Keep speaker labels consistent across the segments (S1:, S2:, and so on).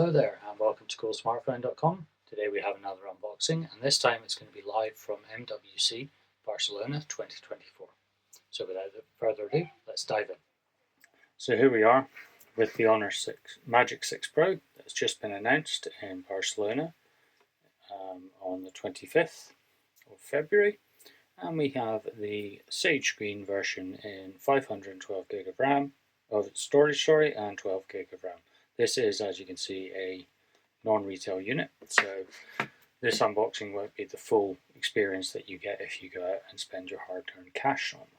S1: Hello there and welcome to Coolsmartphone.com. Today we have another unboxing and this time it's going to be live from MWC Barcelona 2024. So without further ado, let's dive in. So here we are with the Honor 6 Magic 6 Pro that's just been announced in Barcelona on the 25th of February. And we have the Sage Screen version in 512 gig of RAM, of storage, and 12 gig of RAM. This is, as you can see, a non-retail unit, so this unboxing won't be the full experience that you get if you go out and spend your hard-earned cash on one.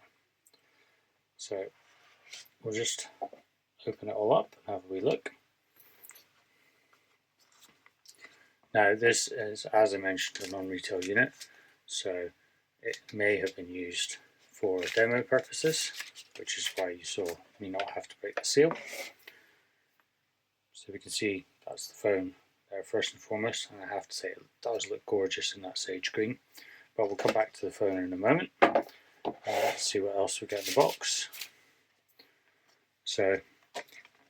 S1: So we'll just open it all up and have a wee look. Now this is, as I mentioned, a non-retail unit, so it may have been used for demo purposes, which is why you saw me not have to break the seal. So we can see that's the phone there first and foremost, and I have to say it does look gorgeous in that sage green, but we'll come back to the phone in a moment. Let's see what else we get in the box. So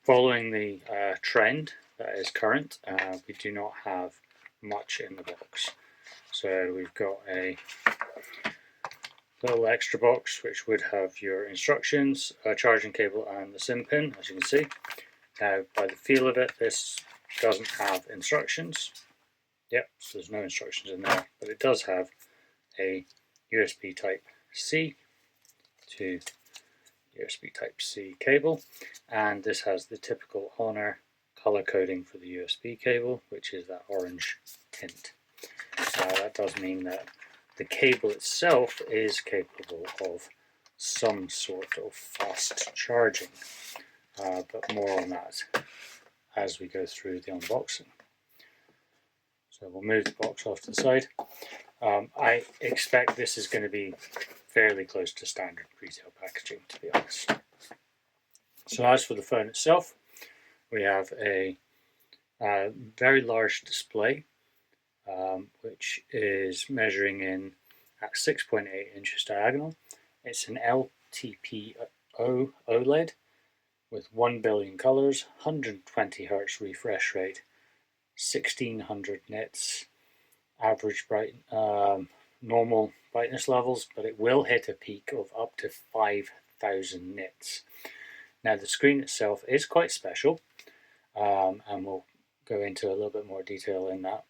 S1: following the trend that is current, we do not have much in the box. So we've got a little extra box which would have your instructions, a charging cable and the SIM pin, as you can see. Now by the feel of it, this doesn't have instructions. Yep, so there's no instructions in there, but it does have a USB Type-C to USB Type-C cable, and this has the typical Honor color coding for the USB cable, which is that orange tint. That does mean that the cable itself is capable of some sort of fast charging, but more on that as we go through the unboxing. So we'll move the box off to the side. I expect this is going to be fairly close to standard retail packaging, to be honest. So as for the phone itself, we have a very large display, which is measuring in at 6.8 inches diagonal. It's an LTPO OLED with 1 billion colors, 120 Hz refresh rate, 1600 nits average normal brightness levels, but it will hit a peak of up to 5000 nits. Now the screen itself is quite special, and we'll go into a little bit more detail in that,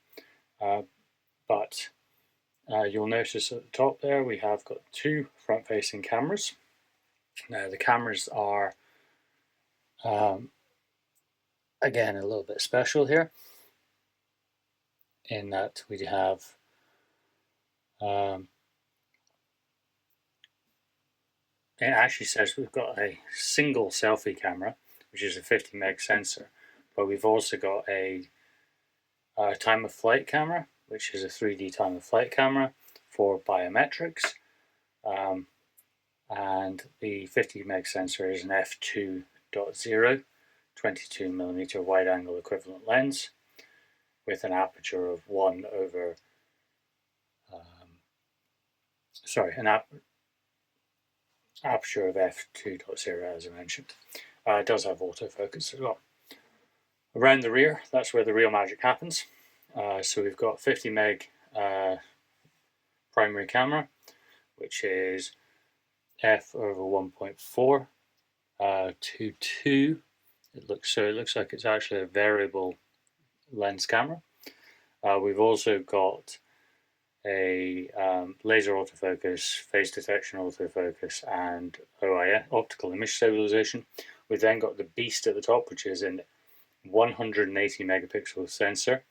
S1: but you'll notice at the top there we have got two front-facing cameras. Now the cameras are again a little bit special here, in that we have it actually says we've got a single selfie camera, which is a 50 meg sensor, but we've also got a time of flight camera, which is a 3D time of flight camera for biometrics, and the 50 meg sensor is an f2.0 22mm wide angle equivalent lens with an aperture of aperture of f2.0, as I mentioned. It does have autofocus as well. Around the rear, that's where the real magic happens. So we've got 50 meg primary camera, which is f/1.4 to 2. It looks like it's actually a variable lens camera. We've also got a laser autofocus, face detection autofocus, and OIS, optical image stabilization. We've then got the beast at the top, which is an 180 megapixel sensor,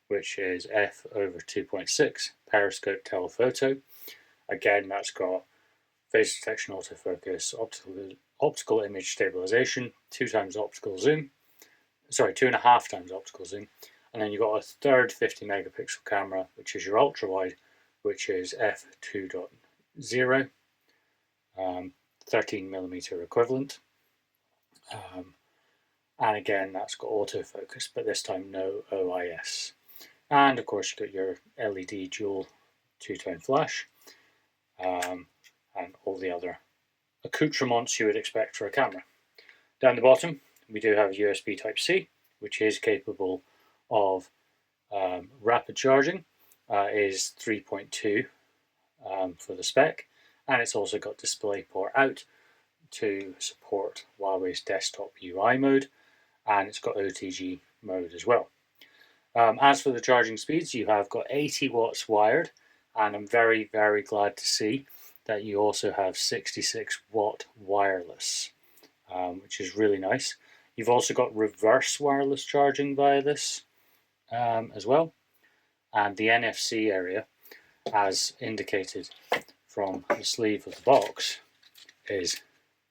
S1: which is f/2.6 periscope telephoto. Again, that's got face detection autofocus, optical image stabilization, 2.5 times optical zoom, and then you've got a third 50 megapixel camera, which is your ultra wide, which is f2.0, 13mm equivalent, and again that's got autofocus, but this time no OIS. And of course you've got your LED dual two-tone flash, and all the other accoutrements you would expect for a camera. Down the bottom we do have USB Type-C, which is capable of rapid charging, is 3.2 for the spec, and it's also got DisplayPort out to support Huawei's desktop UI mode, and it's got OTG mode as well. As for the charging speeds, you have got 80 watts wired, and I'm very, very glad to see that you also have 66 watt wireless, which is really nice. You've also got reverse wireless charging via this as well, and the NFC area, as indicated from the sleeve of the box, is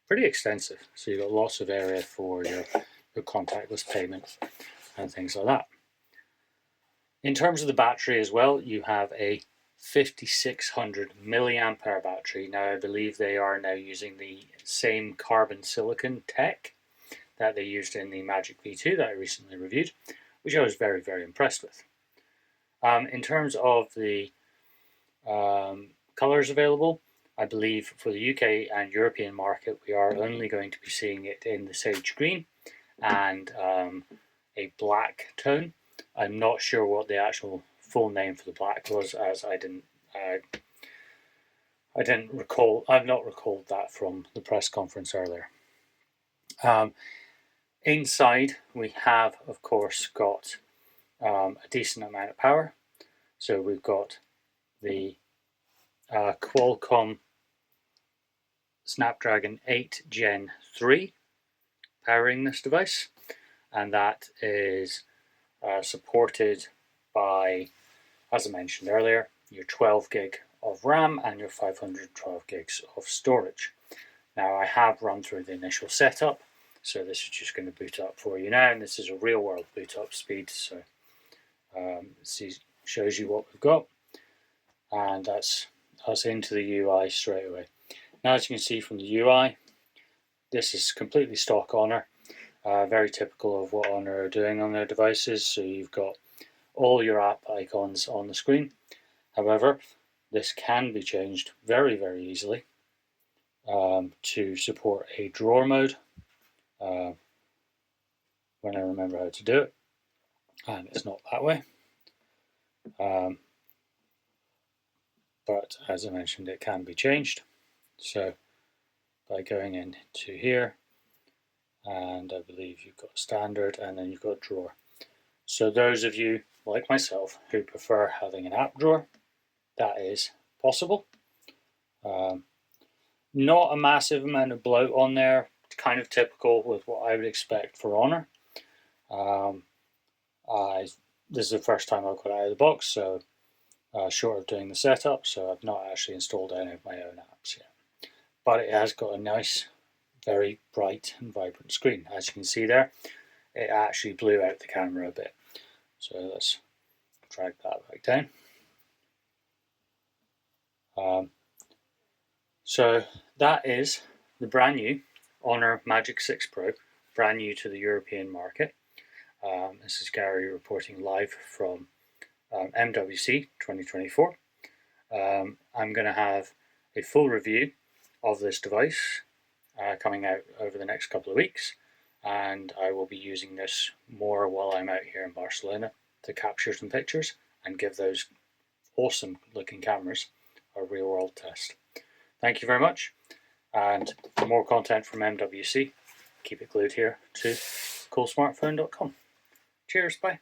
S1: pretty extensive. So you've got lots of area for your contactless payment and things like that. In terms of the battery as well, you have a 5600 milliamp hour battery. Now I believe they are now using the same carbon silicon tech that they used in the Magic V2 that I recently reviewed, which I was very, very impressed with. In terms of the colors available, I believe for the UK and European market, we are only going to be seeing it in the sage green and a black tone. I'm not sure what the actual full name for the black was, as I didn't recall. I've not recalled that from the press conference earlier. Inside, we have, of course, got a decent amount of power. So we've got the Qualcomm Snapdragon 8 Gen 3 powering this device, and that is supported by, as I mentioned earlier, your 12 gig of RAM and your 512 gigs of storage. Now I have run through the initial setup, so this is just going to boot up for you now, and this is a real world boot up speed, so shows you what we've got, and that's us into the UI straight away. Now, as you can see from the UI, this is completely stock Honor, very typical of what Honor are doing on their devices. So you've got all your app icons on the screen. However, this can be changed very, very easily to support a drawer mode when I remember how to do it, and it's not that way. But as I mentioned, it can be changed. So by going into here, and I believe you've got standard, and then you've got drawer. So those of you like myself who prefer having an app drawer, that is possible. Not a massive amount of bloat on there, kind of typical with what I would expect for Honor. This is the first time I've got out of the box, so short of doing the setup, so I've not actually installed any of my own apps yet. But it has got a nice, very bright and vibrant screen. As you can see there, it actually blew out the camera a bit. So let's drag that back down. So that is the brand new Honor Magic 6 Pro, brand new to the European market. This is Gary reporting live from MWC 2024. I'm going to have a full review of this device coming out over the next couple of weeks, and I will be using this more while I'm out here in Barcelona to capture some pictures and give those awesome looking cameras a real world test. Thank you very much, and for more content from MWC, keep it glued here to Coolsmartphone.com. Cheers, bye.